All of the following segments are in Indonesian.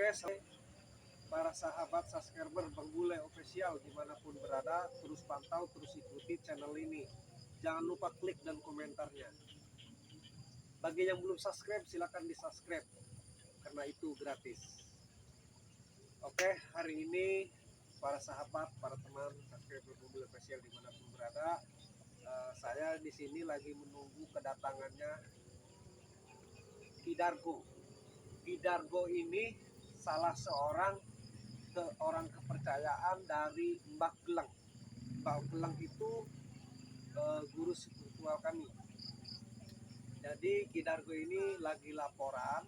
Oke, para sahabat subscriber Bang Bule Official dimanapun berada, terus pantau, terus ikuti channel ini. Jangan lupa klik dan komentarnya. Bagi yang belum subscribe, silakan di subscribe karena itu gratis. Oke, hari ini para sahabat, para teman subscriber Bang Bule Official dimanapun berada, saya di sini lagi menunggu kedatangannya Ki Dargo. Ki Dargo ini salah seorang orang kepercayaan dari Mbah Geleng. Mbah Geleng itu guru spiritual kami. Jadi Ki Dargo ini lagi laporan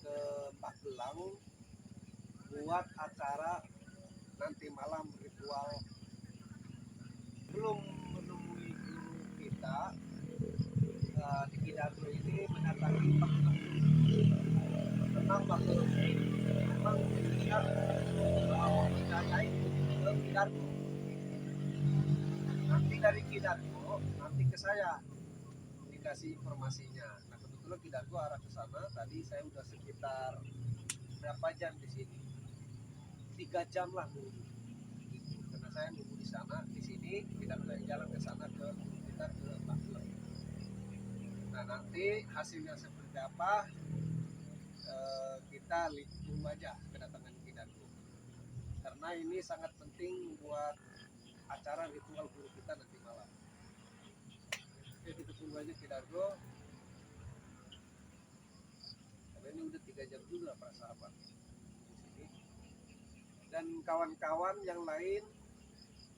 ke Mbah Geleng buat acara nanti malam ritual. Belum menemui guru kita, di Ki Dargo ini mendatangi Mbah Geleng. Tentang Mbah Geleng ini memang tidak mempercayai ke Ki Dargo. Nanti dari Ki Dargo nanti ke saya dikasih informasinya. Nah kebetulan Ki Dargo arah ke sana. Tadi saya udah sekitar berapa jam di sini? 3 jam lah nunggu. Karena saya nunggu di sana, di sini Ki Dargo yang jalan ke sana ke kita ke Magelang. Nah nanti hasilnya seperti apa? Kita tunggu aja kedatangan Ki Dargo. Karena ini sangat penting buat acara ritual guru kita nanti malam. Oke, kita tunggu aja Ki Dargo. Karena ini udah 3 jam juga para sahabat di sini. Dan kawan-kawan yang lain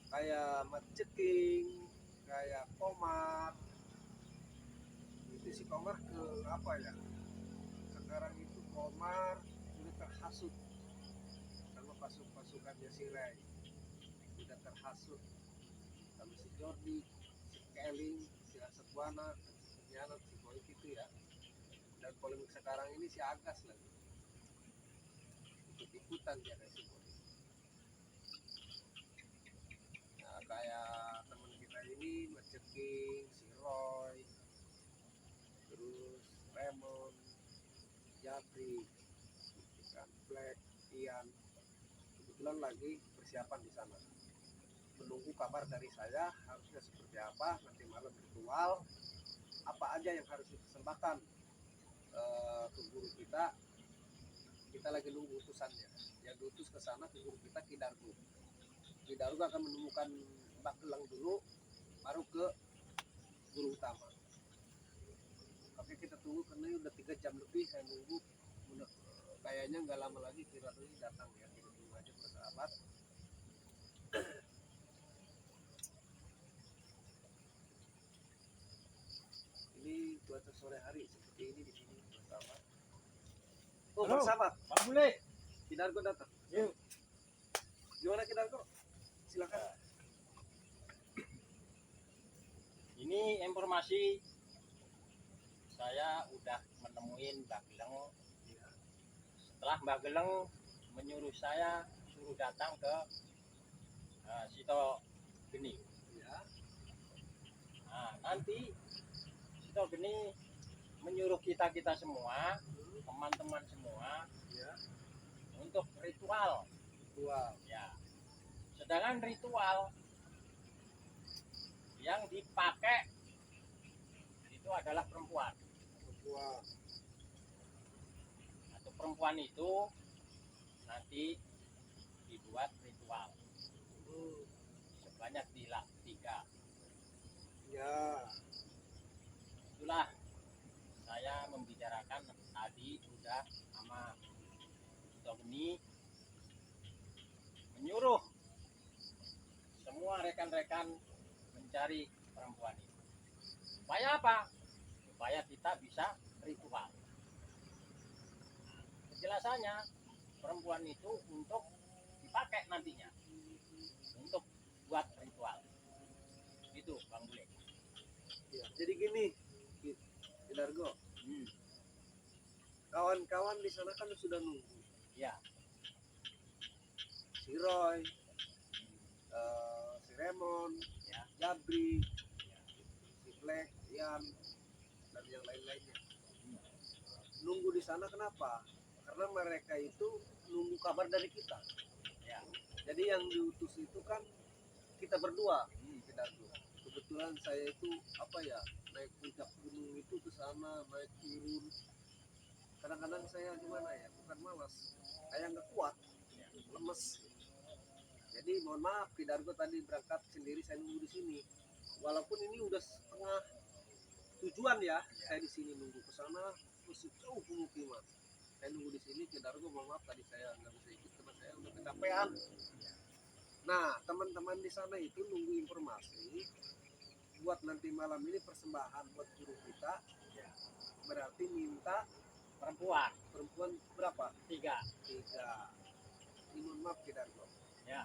kayak Mat Ceking, kayak Komar. Itu si Komar ke apa ya? Sekarang itu Komar udah terhasut sama pasukannya si Ray. Udah terhasut sama si Jordi, si Keling, si Asetwana, si Penyanat, si Boy itu ya. Dan polemik sekarang ini si Agas lagi ikut-ikutan dia kayak si Boy. Nah, kayak teman kita ini Maceking, si Roy, terus Raymond, Jabri, ikan Black, Ian, kebetulan lagi persiapan di sana. Menunggu kabar dari saya harusnya seperti apa nanti malam ritual, apa aja yang harus dipersembahkan ke guru kita. Kita lagi nunggu utusannya yang diutus ke sana ke guru kita Ki Dargo. Ki Dargo akan menemukan Mbah Geleng dulu baru ke guru utama. Oke, kita tunggu karena udah 3 jam lebih saya nunggu. Kayaknya nggak lama lagi Ki Dargo ini datang ya. Kita tunggu aja persahabat. Ini cuaca sore hari seperti ini di sini persahabat. Oh, persahabat, Pak Bule. Ki Dargo datang. Yuk. Gimana Ki Dargo? Silakan. Ini informasi saya udah menemuin Mbak Geleng. Setelah Mbak Geleng menyuruh saya suruh datang ke Sito Geni. Ya. Nah, nanti Sito Geni menyuruh kita semua, teman-teman semua, Ya. untuk ritual. Wow. Ya. Sedangkan ritual yang dipakai itu adalah perempuan. Wow. Atau perempuan itu nanti dibuat ritual sebanyak 3. Ya. Itulah saya membicarakan tadi udah sama Togni, menyuruh semua rekan-rekan mencari perempuan itu. Supaya apa? Supaya kita bisa ritual. Penjelasannya, perempuan itu untuk dipakai nantinya untuk buat ritual. Itu Bang Bule. Ya. Jadi gini, Ki Dargo, kawan-kawan di sana kan sudah nunggu. Ya. Si Roy, si Raymond, Ya. Jabri, si Black, Ian, dan yang lain-lainnya. Nunggu di sana kenapa? karena mereka itu nunggu kabar dari kita. Ya. Jadi yang diutus itu kan kita berdua. Kita berdua. Kebetulan saya itu apa ya, naik puncak gunung itu ke sana, naik turun. Kadang-kadang saya gimana ya, bukan malas, kayak nggak kuat, lemes. Jadi mohon maaf, Kidargo tadi berangkat sendiri, saya nunggu di sini. Walaupun ini udah setengah tujuan ya, saya di sini nunggu ke sana masih jauh pemukiman. Saya nunggu di sini, Kidargo mohon maaf tadi saya nggak bisa ikut karena saya udah kecapean. Nah, teman-teman di sana itu nunggu informasi buat nanti malam ini persembahan buat guru kita. Berarti minta perempuan berapa? 3. Ini mohon maaf Kidargo. Ya.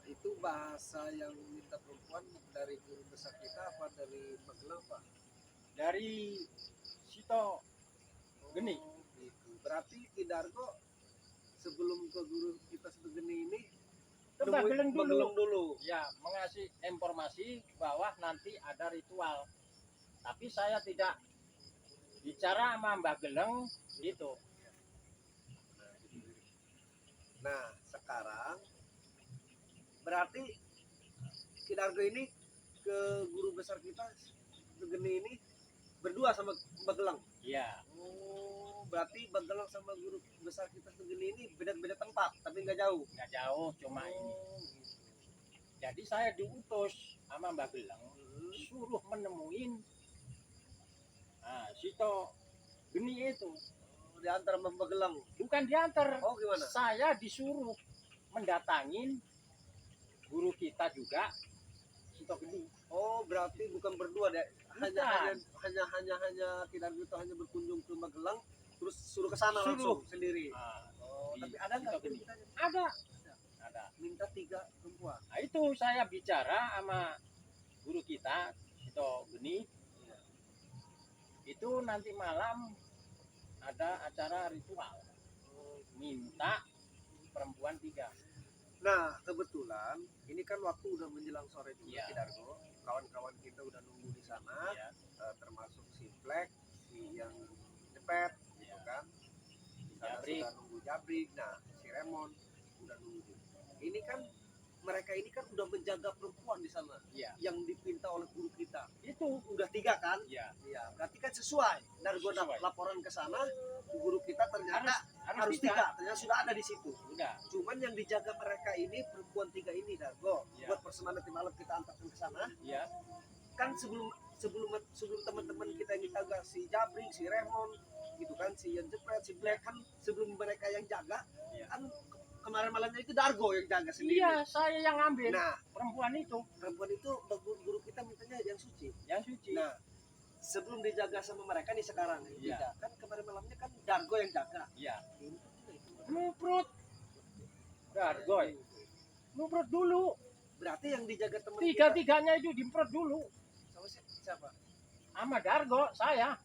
Itu bahasa yang minta perempuan dari guru besar kita apa dari Magelang Pak? Dari Sito Geni. Gitu. Berarti Kidargo sebelum ke guru kita Geni ini Ke Magelang dulu. Ya, mengasih informasi bahwa nanti ada ritual. Tapi saya tidak bicara sama Mbah Geleng gitu. Nah, sekarang berarti Kidargo ini ke guru besar kita Geni ini berdua sama Magelang. Iya. Oh, berarti Magelang sama guru besar kita Geni ini beda-beda tempat, tapi nggak jauh. Nggak jauh, cuma ini. Gitu. Jadi saya diutus sama Mbah Geleng suruh menemuin Sito Geni itu. Oh, diantar sama Magelang. Bukan diantar. Oh, gimana? Saya disuruh mendatangin guru kita juga, Sito Geni. Oh, berarti bukan berdua deh. Hanya Kidargo itu hanya berkunjung ke Magelang, terus suruh ke sana langsung sendiri. Oh, Di tapi ada nggak? Sito Geni. Ada. Minta 3 perempuan. Nah, itu saya bicara sama guru kita, Sito Geni. Itu nanti malam ada acara ritual. Minta perempuan 3. Nah, kebetulan ini kan waktu udah menjelang sore juga, Iya. Kidargo. Kawan-kawan kita udah nunggu di sana, Ya. termasuk si Black, si yang Cepet, gitu Iya. kan. Di sana Jabrik. sudah nunggu Jabrik, nah si Remon udah nunggu. Ini kan mereka ini kan udah menjaga perempuan di sana, Iya. yang dipinta oleh guru kita. Itu. Udah 3 kan? Iya. Iya, berarti kan sesuai. Dari gua Sesuai. laporan ke sana, guru kita ternyata harus 3, ternyata sudah ada di situ. Udah. Cuman yang dijaga mereka ini perempuan 3 ini, Dargo. Iya. Buat persembahan nanti malam kita antarkan ke sana. Iya. Kan sebelum teman-teman kita yang jaga si Jabring, si Remon, gitu kan, si yang Jepret, si Black kan sebelum mereka yang jaga, Iya. kan kemarin malamnya itu Dargo yang jaga sendiri. Iya, saya yang ambil Nah, perempuan itu, perempuan itu guru kita mintanya yang suci. yang suci. Nah, sebelum dijaga sama mereka nih sekarang, Iya. tidak. Kan kemarin malamnya kan Dargo yang jaga. Iya. Ini tuh itu. Nuprut. Dargoy. Nuprut dulu. Berarti yang dijaga teman kita Tiga-tiganya itu dimprot dulu. sama siapa? Sama Dargo, saya.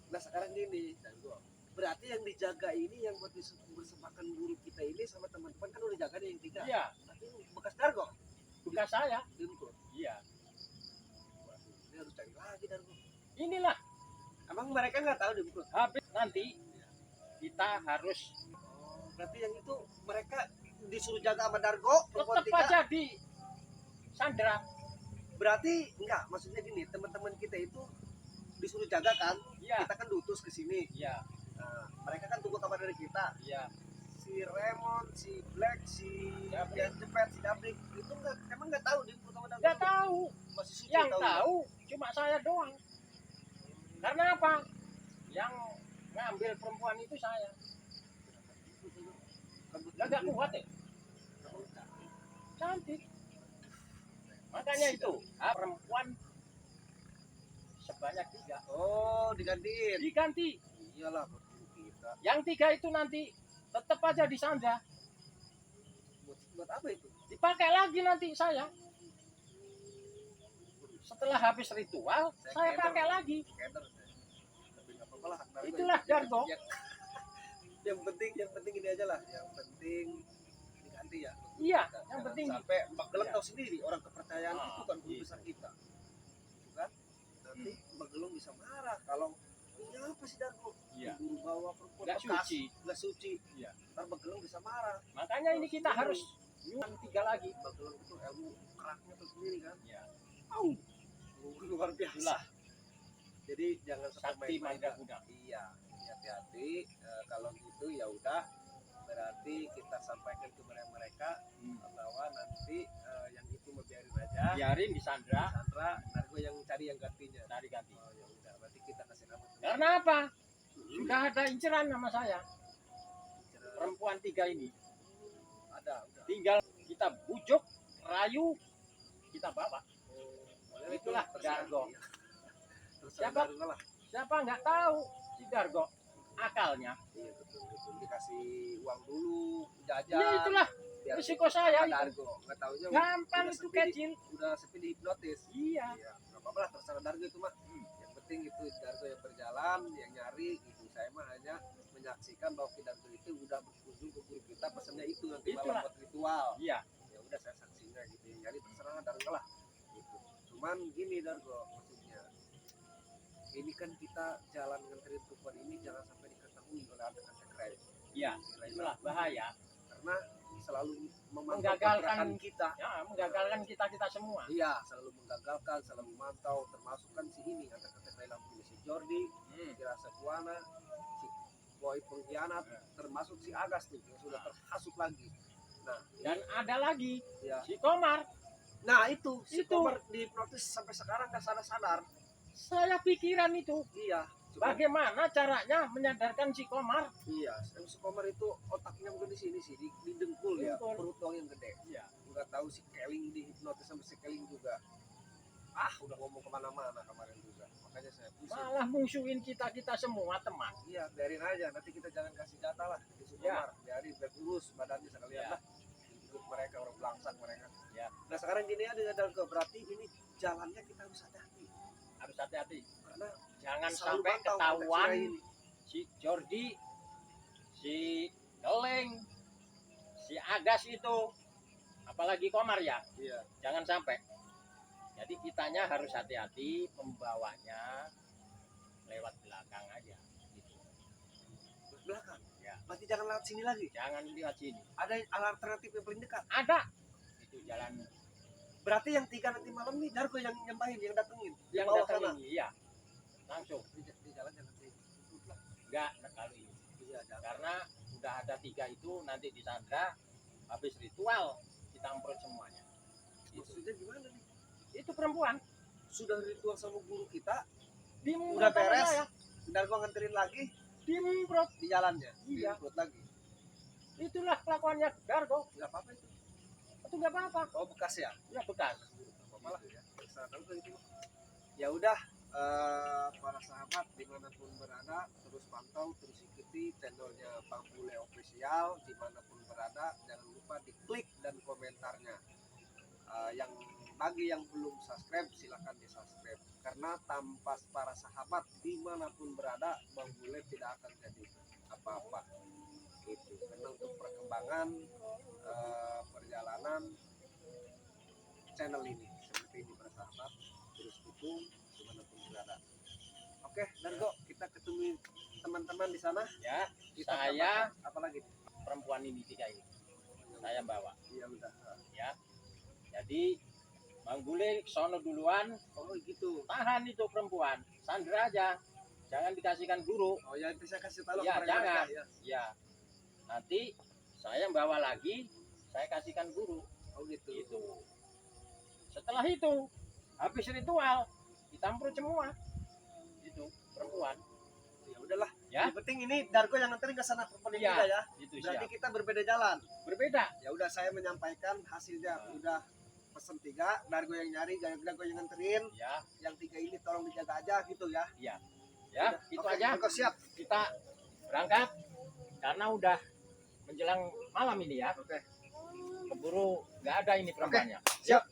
Nah sekarang gini, Dargo. Berarti yang dijaga ini yang buat bersemakan guru kita ini sama teman-teman kan udah jaga nih yang 3. Iya, Tapi bekas Dargo tugas saya. diukur. Iya. Ini harus cari lagi Dargo. Inilah Emang mereka nggak tahu diukur? habis nanti kita harus Berarti yang itu mereka disuruh jaga sama Dargo perempuan tetap 3. aja di Sandra. Berarti enggak, maksudnya gini, teman-teman kita itu disuruh jaga kan? Iya. Kita kan diutus ke sini. Iya. Nah, mereka kan tunggu kabar dari kita. Iya. Si Remon, si Black, si Jabrik. yang Cepet, si Jabrik itu emang nggak tahu di sama Dargo. Nggak tahu. Masih suci Yang tahu. tahu cuma saya doang. Karena apa? Yang ngambil perempuan itu saya. Lah nggak kuat ya? Cantik. Makanya itu perempuan sebanyak 3 Oh, digantiin. diganti. Iyalah buat kita. Yang 3 itu nanti tetap aja di Sandra. Buat apa itu? Dipakai lagi nanti saya. Setelah habis ritual, saya pakai lagi. Keder. Tapi nggak apa-apa lah. Dargo Itulah itu. Dargo. Yang penting ini aja lah. Yang penting diganti ya. Iya, Jangan yang penting sampai Magelang Iya. tahu sendiri orang kepercayaan itu kan guru iya. besar kita. Gitu kan? Nanti Magelang bisa marah kalau Ini apa sih Darko? Iya. Buru bawa perempuan Nggak bekas, suci. nggak suci. Iya. Ntar Bageleng bisa marah. Makanya ini kita harus nyumbang 3 lagi. Bageleng itu ilmu keraknya tuh sendiri kan. Iya. Au, luar biasa. Itulah Jadi jangan sampai sakti mandraguna. Iya, hati-hati. Kalau gitu ya udah, berarti kita sampaikan kepada mereka bahwa nanti yang itu mau biarin aja. Biarin di Sandra, Sandra, Dargo yang cari yang gantinya. cari ganti. Oh ya udah, berarti kita kasih nama. Karena apa? Sudah ada inceran nama saya. Perempuan 3 ini. Ada, udah. Tinggal kita bujuk, rayu, kita bawa. Boleh, Itulah itu terserah. Dargo. Iya. Terserah Siapa? Dargo lah. Siapa nggak tahu si Dargo akalnya? Iya betul betul. Dikasih uang dulu, jajan. Ya itulah biar risiko saya Pak itu. Dargo. Nggak taunya Gampang udah itu sepi di- kecil. udah sepi dihipnotis. Iya. Iya, nggak apa-apa lah, terserah Dargo itu mah. Yang penting itu Dargo yang berjalan, yang nyari gitu. Saya mah hanya menyaksikan bahwa Dargo itu udah berkunjung ke guru kita, pesannya itu nanti malam Itulah. buat ritual. Iya. Ya udah saya saksinya gitu. Yang nyari terserah Dargo lah. Gitu. Cuman gini Dargo, maksudnya ini kan kita jalan nganterin perempuan ini jangan sampai diketahui oleh anak-anak crime. Iya. Itulah bahaya. Karena selalu memantau Menggagalkan pergerakan kita. Ya, menggagalkan kita semua. Iya, selalu menggagalkan, selalu memantau, termasuk kan si ini kata-kata Thailand punya si Jordi, si Rasa Buana, si Boy pengkhianat, termasuk si Agas tuh yang sudah terhasut lagi. Nah, Dan ada lagi ya. si Komar. Nah itu si Itu. Komar dihipnotis sampai sekarang nggak sadar-sadar. Saya pikiran itu. Iya. Bagaimana caranya menyadarkan si Komar? Iya, si Komar itu otaknya mungkin di sini sih, di dengkul ya, Dengkul. perut doang yang gede. Iya. Nggak tahu si Keling dihipnotis sama si Keling juga. Udah ngomong kemana-mana kemarin juga. Makanya saya pusing. Malah musuhin kita semua teman. Iya, biarin aja. Nanti kita jangan kasih jatah lah di si Ya. Komar. Biarin biar kurus badannya sekalian Ya. lah. Hidup mereka orang belangsak mereka. Ya. Nah sekarang gini ya dengan Dargo, berarti ini jalannya kita harus hati-hati. Harus hati-hati. Karena Jangan selalu sampai pantau ketahuan konteks ini. si Jordi, si Geleng, si Agas itu, apalagi Komar ya. Iya. Jangan sampai. Jadi kitanya harus hati-hati membawanya lewat belakang aja. Gitu. Belakang. Ya. Berarti jangan lewat sini lagi. Jangan lihat sini. Ada alternatif yang paling dekat. Ada. Itu jalan Berarti yang 3 nanti malam nih Dargo yang nyembahin, yang datengin. Di yang bawah datang sana. ini, iya. Langsung. Di jalan jangan tutup lah. Enggak, kali ini. Iya, jangan. Karena udah ada 3 itu nanti di Sandra habis ritual kita amprot semuanya. Maksudnya gimana nih? Itu perempuan Sudah ritual sama guru kita, dimprot udah sama beres. saya. Dargo nganterin lagi Dimprot. di jalannya. Iya. Diikut lagi. Itulah kelakuannya Dargo. Enggak apa-apa itu. Itu enggak apa-apa. Oh, bekas ya? Ya bekas. Malah ya. Terserah Dargo itu. Ya udah, para sahabat dimanapun berada, terus pantau, terus ikuti channelnya Bang Bule Official dimanapun berada. Jangan lupa diklik dan komentarnya. Yang bagi yang belum subscribe silahkan di subscribe, karena tanpa para sahabat dimanapun berada Bang Bule tidak akan jadi apa-apa gitu. Karena untuk perkembangan perjalanan channel ini seperti ini para sahabat, terus dukung dimanapun berada. Oke Dargo, kita ketemu teman-teman di sana. Ya, Kita saya apalagi perempuan ini 3 ini. Saya bawa. iya udah. Ya. Jadi Bang Bule sono duluan, Oh gitu. tahan itu perempuan. Sandra aja. Jangan dikasihkan guru. Oh ya, nanti saya kasih tahu Iya, kepada jangan. mereka, ya. Ya. Nanti saya bawa lagi, saya kasihkan guru. Oh gitu. Gitu. Setelah itu, habis ritual, ditampur semua. Itu perempuan. Ya udahlah. Ya. Yang penting ini Dargo yang nganterin ke sana perempuan ini Iya. juga ya. Itu Berarti siap. kita berbeda jalan. Berbeda. Ya udah, saya menyampaikan hasilnya. Udah pesen 3, Dargo yang nyari, Dargo yang nganterin. Ya. Yang 3 ini tolong dijaga aja gitu ya. Ya, Udah. itu Oke, aja. Dargo siap. Kita berangkat karena udah menjelang malam ini ya. Oke. Keburu nggak ada ini perempuannya. Siap.